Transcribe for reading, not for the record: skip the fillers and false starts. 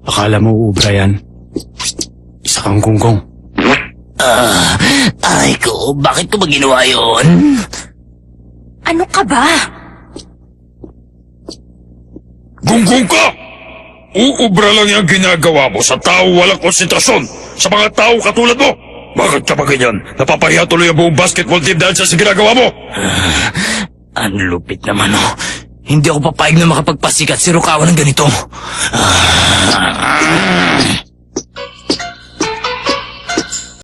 Akala mo ubra yan? Isa kang gunggong. Aray ko, bakit ko ba ginawa yun? Ano ka ba? Gunggong ka! Uubra lang yung ginagawa mo sa tao walang konsentrasyon, sa mga tao katulad mo. Bakit ka ba ganyan? Napapahiya tuloy ang buong basketball team dahil sa ginagawa mo. Ang lupit naman, oh. Hindi ako papayag na makapagpasikat si Rukawa ng ganito.